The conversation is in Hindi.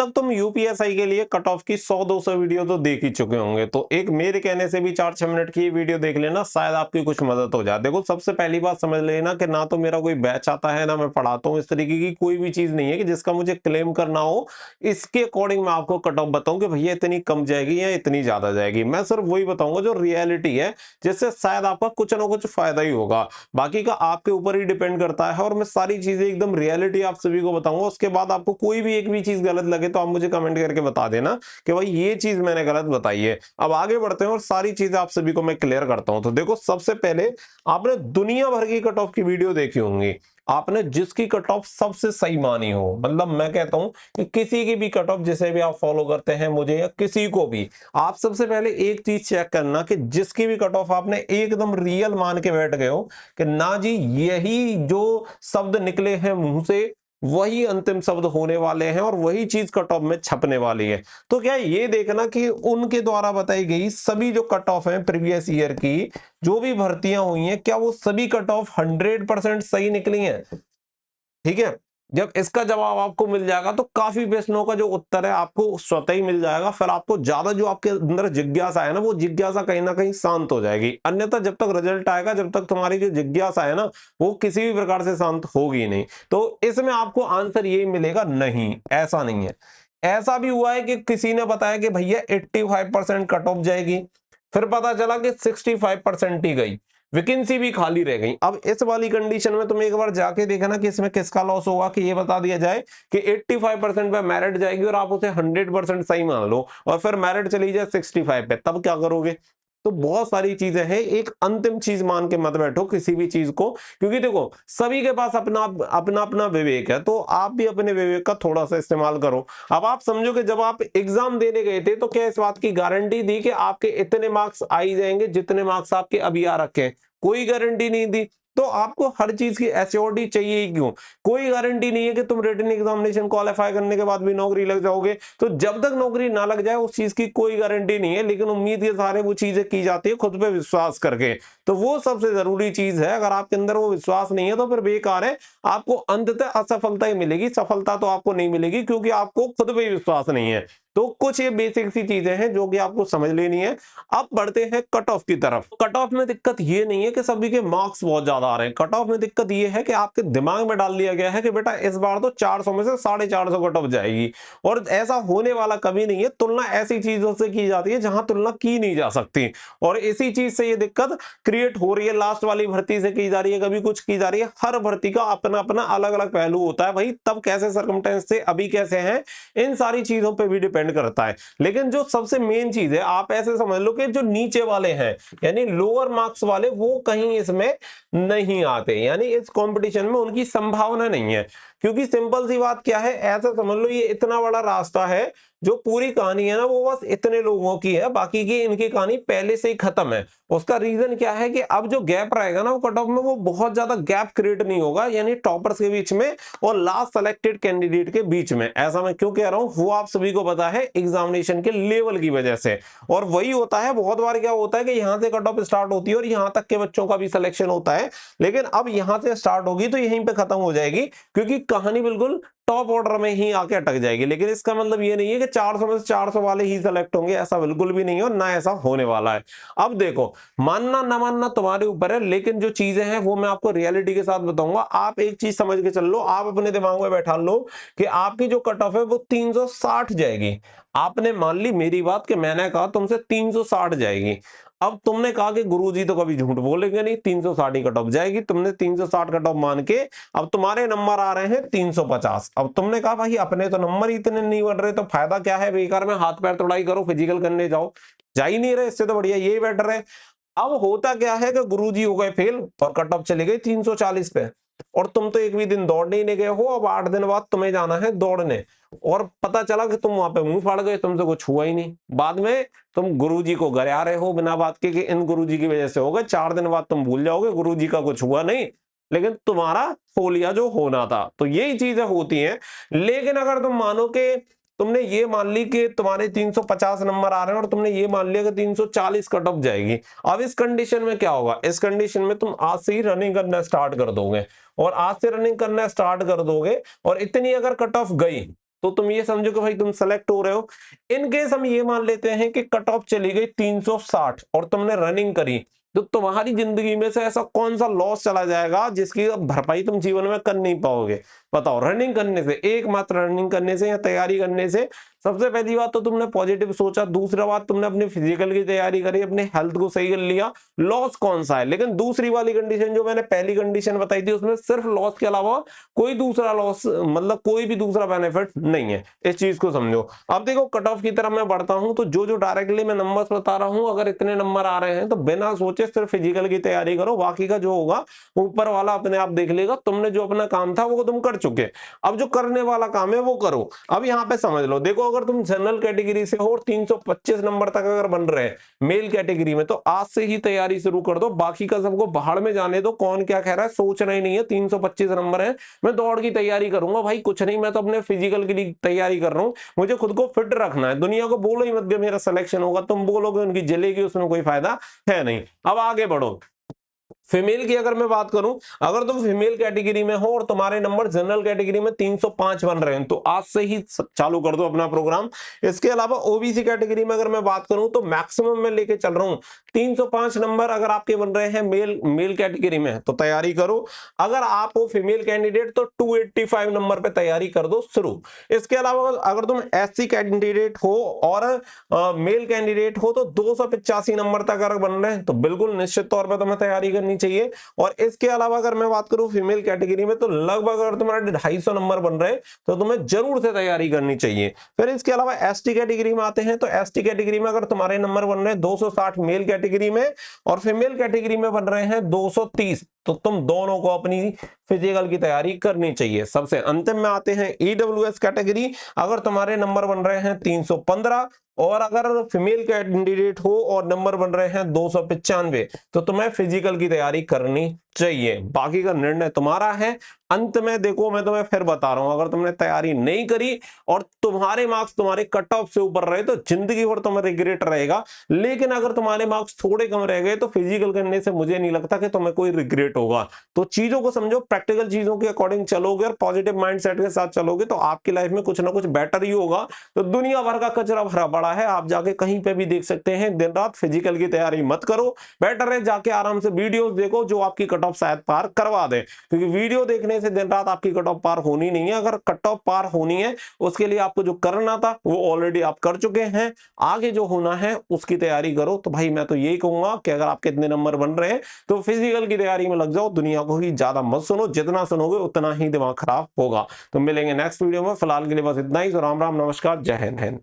तक तुम यूपीएसआई के लिए कट ऑफ की 100-200 वीडियो तो देख ही चुके होंगे, तो एक मेरे कहने से भी 4-6 मिनट की वीडियो देख लेना, शायद आपकी कुछ मदद हो जाए। देखो सबसे पहली बात समझ लेना कि ना तो मेरा कोई बैच आता है, ना मैं पढ़ाता हूँ, इस तरीके की कोई भी चीज नहीं है कि जिसका मुझे क्लेम करना हो इसके अकॉर्डिंग मैं आपको कट ऑफ बताऊं कि भैया इतनी कम जाएगी या इतनी ज्यादा जाएगी। मैं सिर्फ वही बताऊंगा जो रियलिटी है, जिससे शायद आपका कुछ ना कुछ फायदा ही होगा, बाकी का आपके ऊपर ही डिपेंड करता है। और मैं सारी चीजें एकदम रियलिटी आप सभी को बताऊंगा। उसके बाद आपको कोई भी एक भी चीज गलत लगे तो आप मुझे कमेंट करके बता देना कि भाई ये चीज मैंने गलत बताई है। अब आगे बढ़ते हैं और सारी चीजें आप सभी को मैं क्लियर करता हूं। तो देखो सबसे पहले आपने दुनिया भर की कट ऑफ की वीडियो देखी होंगी, आपने जिसकी कट ऑफ सबसे सही मानी हो, मतलब मैं कहता हूं कि किसी की भी कट ऑफ जिसे भी आप फॉलो करते हैं मुझे या किसी को भी, आप सबसे पहले एक चीज चेक करना कि जिसकी भी कट ऑफ आपने एकदम रियल मान के बैठ गए हो कि ना जी यही जो शब्द निकले हैं मुंह से वही अंतिम शब्द होने वाले हैं और वही चीज कट ऑफ में छपने वाली है। तो क्या ये देखना कि उनके द्वारा बताई गई सभी जो कट ऑफ है प्रीवियस ईयर की जो भी भर्तियां हुई हैं, क्या वो सभी कट ऑफ 100% सही निकली हैं? ठीक है, जब इसका जवाब आपको मिल जाएगा तो काफी प्रश्नों का जो उत्तर है आपको स्वतः ही मिल जाएगा। फिर आपको ज्यादा जो आपके अंदर जिज्ञासा है ना, वो जिज्ञासा कहीं ना कहीं शांत हो जाएगी। अन्यथा जब तक रिजल्ट आएगा, जब तक तुम्हारी जो जिज्ञासा है ना वो किसी भी प्रकार से शांत होगी नहीं। तो इसमें आपको आंसर यही मिलेगा, नहीं ऐसा नहीं है। ऐसा भी हुआ है कि किसी ने बताया कि भैया 85% कट ऑफ जाएगी, फिर पता चला कि 65% ही गई, वैकेंसी भी खाली रह गई। अब इस वाली कंडीशन में तुम एक बार जाके देखना कि इसमें किसका लॉस होगा, कि ये बता दिया जाए कि 85% पे मेरिट जाएगी और आप उसे 100% सही मान लो और फिर मेरिट चली जाए 65 पे, तब क्या करोगे? तो बहुत सारी चीजें हैं, एक अंतिम चीज मान के मत बैठो किसी भी चीज को, क्योंकि देखो सभी के पास अपना अपना अपना विवेक है, तो आप भी अपने विवेक का थोड़ा सा इस्तेमाल करो। अब आप समझो कि जब आप एग्जाम देने गए थे तो क्या इस बात की गारंटी दी कि आपके इतने मार्क्स आ ही जाएंगे जितने मार्क्स आपके अभी आ रखे हैं? कोई गारंटी नहीं दी। तो आपको हर चीज की एश्योरिटी चाहिए ही क्यों? कोई गारंटी नहीं है कि तुम रिटन एग्जामिनेशन क्वालिफाई करने के बाद भी नौकरी लग जाओगे। तो जब तक नौकरी ना लग जाए उस चीज की कोई गारंटी नहीं है, लेकिन उम्मीद के सहारे वो चीजें की जाती है खुद पे विश्वास करके। तो वो सबसे जरूरी चीज है। अगर आपके अंदर वो विश्वास नहीं है तो फिर बेकार है, आपको अंततः असफलता ही मिलेगी, सफलता तो आपको नहीं मिलेगी, क्योंकि आपको खुद पे विश्वास नहीं है। तो कुछ ये बेसिक सी चीजें हैं जो कि आपको समझ लेनी है। अब बढ़ते हैं कट ऑफ की तरफ। कट ऑफ में दिक्कत ये नहीं है कि सभी के मार्क्स बहुत ज्यादा आ रहे हैं, कट ऑफ में दिक्कत ये है कि आपके दिमाग में डाल दिया गया है कि बेटा इस बार तो 400 में से 450 कट ऑफ जाएगी, और ऐसा होने वाला कभी नहीं है। तुलना ऐसी चीजों से की जाती है जहां तुलना की नहीं जा सकती, और इसी चीज से ये दिक्कत क्रिएट हो रही है। लास्ट वाली भर्ती से की जा रही है, कभी कुछ की जा रही है। हर भर्ती का अपना अपना अलग अलग पहलू होता है भाई, तब कैसे सर्कमस्टेंस से अभी कैसे हैं, इन सारी चीजों पर भी डिपेंड करता है। लेकिन जो सबसे मेन चीज है, आप ऐसे समझ लो कि जो नीचे वाले हैं यानी लोअर मार्क्स वाले, वो कहीं इसमें नहीं आते, यानी इस कंपटीशन में उनकी संभावना नहीं है। क्योंकि सिंपल सी बात क्या है, ऐसा समझ लो ये इतना बड़ा रास्ता है, जो पूरी कहानी है ना वो बस इतने लोगों की है, बाकी की इनकी कहानी पहले से ही खत्म है। उसका रीजन क्या है कि अब जो गैप रहेगा ना वो कट ऑफ में, वो बहुत ज्यादा गैप क्रिएट नहीं होगा, यानी टॉपर्स के बीच में और लास्ट सेलेक्टेड कैंडिडेट के बीच में। ऐसा मैं क्यों कह रहा हूं, वो आप सभी को पता है एग्जामिनेशन के लेवल की वजह से। और वही होता है, बहुत बार क्या होता है कि यहां से कट ऑफ स्टार्ट होती है और यहां तक के बच्चों का भी सिलेक्शन होता है, लेकिन अब यहां से स्टार्ट होगी तो यहीं पे खत्म हो जाएगी, क्योंकि कहानी बिल्कुल टॉप ऑर्डर में ही आके अटक जाएगी। लेकिन इसका मतलब ये नहीं है कि 400 में से 400 वाले ही सेलेक्ट होंगे, ऐसा बिल्कुल भी नहीं है और ना ऐसा होने वाला है। अब देखो, मानना ना मानना तुम्हारे ऊपर है, लेकिन जो चीजें हैं वो मैं आपको रियलिटी के साथ बताऊंगा। आप एक चीज समझ के चल लो, आप अपने दिमाग में बैठा लो कि आपकी जो कट ऑफ है वो 360 जाएगी। आपने मान ली मेरी बात कि मैंने कहा तुमसे 360 जाएगी। अब तुमने कहा कि गुरुजी तो कभी झूठ बोलेंगे नहीं, 360 ही कट ऑफ जाएगी। तुमने 360 कट ऑफ मान के अब तुम्हारे नंबर आ रहे हैं 350। अब तुमने कहा भाई अपने तो नंबर ही इतने नहीं बढ़ रहे, तो फायदा क्या है, बेकार में हाथ पैर तोड़ाई करो, फिजिकल करने जाओ, जा ही नहीं रहे, इससे तो बढ़िया यही बेटर है। अब होता क्या है कि गुरुजी हो गए फेल और कट ऑफ चली गई 340 पे, और तुम तो एक भी दिन दौड़ने ही नहीं गए हो। अब 8 दिन बाद तुम्हें जाना है दौड़ने, और पता चला कि तुम वहां पे मुंह फाड़ गए, तुमसे कुछ हुआ ही नहीं। बाद में तुम गुरुजी को घर आ रहे हो बिना बात के कि इन गुरुजी की वजह से हो गए। 4 दिन बाद तुम भूल जाओगे गुरुजी का कुछ हुआ नहीं, लेकिन तुम्हारा फोलिया जो होना था। तो यही चीजें होती हैं। लेकिन अगर तुम मानो कि तुमने ये मान ली कि तुम्हारे 350 नंबर आ रहे हैं और तुमने ये मान लिया कि 340 कट ऑफ जाएगी, अब इस कंडीशन में क्या होगा, इस कंडीशन में तुम आज से ही रनिंग करना स्टार्ट कर दोगे, और आज से रनिंग करना स्टार्ट कर दोगे और इतनी अगर कट ऑफ गई तो तुम ये समझो कि भाई तुम सेलेक्ट हो रहे हो। इन केस हम ये मान लेते हैं कि कट ऑफ चली गई 360 और तुमने रनिंग करी, तो तुम्हारी जिंदगी में से ऐसा कौन सा लॉस चला जाएगा जिसकी भरपाई तुम जीवन में कर नहीं पाओगे? बताओ। रनिंग करने से, एकमात्र रनिंग करने से या तैयारी करने से। सबसे पहली बात तो तुमने पॉजिटिव सोचा, दूसरा बात तुमने अपने फिजिकल की तैयारी करी, अपने हेल्थ को सही कर लिया, लॉस कौन सा है? लेकिन दूसरी वाली कंडीशन जो मैंने पहली कंडीशन बताई थी, उसमें सिर्फ लॉस के अलावा कोई दूसरा लॉस, मतलब कोई भी दूसरा बेनिफिट नहीं है। इस चीज को समझो। अब देखो, कट ऑफ की तरफ मैं बढ़ता हूं तो जो डायरेक्टली मैं नंबर्स बता रहा हूं, अगर इतने नंबर आ रहे हैं तो बिना सोचे सिर्फ फिजिकल की तैयारी करो, बाकी का जो होगा ऊपर वाला अपने आप देख लेगा। तुमने जो अपना काम था वो तुम कर चुके, अब जो करने वाला काम है वो करो। अब यहाँ पे समझ लो, देखो अगर तुम जनरल कैटेगरी से हो और 325 नंबर तक अगर बन रहे हैं मेल कैटेगरी में, तो आज से ही तैयारी शुरू कर दो। बाकी का सबको बाहर में जाने दो, कौन क्या कह रहा है सोचना ही नहीं है। 325 नंबर है, मैं दौड़ की तैयारी करूंगा भाई, कुछ नहीं, मैं तो अपने फिजिकल की तैयारी कर रहा हूँ, मुझे खुद को फिट रखना है। दुनिया को बोलो ही मत कि मेरा सिलेक्शन होगा, तुम बोलोगे उनकी जलेगी, उसमें कोई फायदा है नहीं। अब आगे बढ़ो। फीमेल की अगर मैं बात करूं, अगर तुम फीमेल कैटेगरी में हो और तुम्हारे नंबर जनरल कैटेगरी में 305 बन रहे हैं, तो आज से ही चालू कर दो अपना प्रोग्राम। इसके अलावा ओबीसी कैटेगरी में अगर मैं बात करूं तो मैक्सिमम में लेके चल रहा हूं 305 नंबर अगर आपके बन रहे हैं मेल कैटेगरी में, तो तैयारी करो। अगर आप हो फीमेल कैंडिडेट तो 285 नंबर पे तैयारी कर दो शुरू। इसके अलावा अगर तुम एससी कैंडिडेट हो और मेल कैंडिडेट हो तो 285 नंबर तक अगर बन रहे हैं तो बिल्कुल निश्चित तौर पर तुम्हें तैयारी करनी चाहिए। और इसके अलावा अगर मैं बात करूं फीमेल कैटेगरी में, तो लगभग अगर तुम्हारे 250 नंबर बन रहे हैं तो तुम्हें जरूर से तैयारी करनी चाहिए। फिर इसके अलावा एसटी कैटेगरी में आते हैं, तो एसटी कैटेगरी में अगर तुम्हारे नंबर बन रहे हैं 260 मेल कैटेगरी में और फीमेल कैटेगरी में बन रहे हैं 230, तो तुम दोनों को अपनी फिजिकल की तैयारी करनी चाहिए। सबसे अंतिम में आते हैं ईडब्ल्यूएस कैटेगरी। अगर तुम्हारे नंबर बन रहे हैं 315 और अगर फीमेल कैंडिडेट हो और नंबर बन रहे हैं 295, तो तुम्हें फिजिकल की तैयारी करनी चाहिए। बाकी का निर्णय तुम्हारा है। अंत में देखो, मैं तुम्हें फिर बता रहा हूं, अगर तुमने तैयारी नहीं करी और तुम्हारे मार्क्स तुम्हारे कट ऑफ से ऊपर रहे तो जिंदगी भर तुम्हें रिग्रेट रहेगा। लेकिन अगर तुम्हारे मार्क्स थोड़े कम रह गए तो फिजिकल करने से मुझे नहीं लगता कि तुम्हें कोई रिग्रेट होगा। तो चीजों को समझो, प्रैक्टिकल चीजों के अकॉर्डिंग चलोगे और पॉजिटिव माइंडसेट के साथ चलोगे तो आपकी लाइफ में कुछ ना कुछ बेटर ही होगा। तो दुनिया भर का कचरा भरा पड़ा है, आप जाके कहीं पे भी देख सकते हैं। दिन रात फिजिकल की तैयारी मत करो, बेटर है जाके आराम से वीडियोस देखो जो आपकी कट ऑफ शायद पार करवा दे, क्योंकि वीडियो देखने से दिन रात आपकी कट ऑफ पार होनी नहीं है। अगर कट ऑफ पार होनी है उसके लिए आपको जो करना था वो ऑलरेडी आप कर चुके हैं, आगे जो होना है उसकी तैयारी करो। तो भाई मैं तो यही कहूंगा कि अगर आपके इतने नंबर बन रहे हैं तो फिजिकल की तैयारी में लग जाओ। दुनिया को ही ज्यादा मत सुनो, जितना सुनोगे उतना ही दिमाग खराब होगा। तो मिलेंगे नेक्स्ट वीडियो में, फिलहाल के लिए बस इतना ही। तो राम राम, नमस्कार, जय हिंद।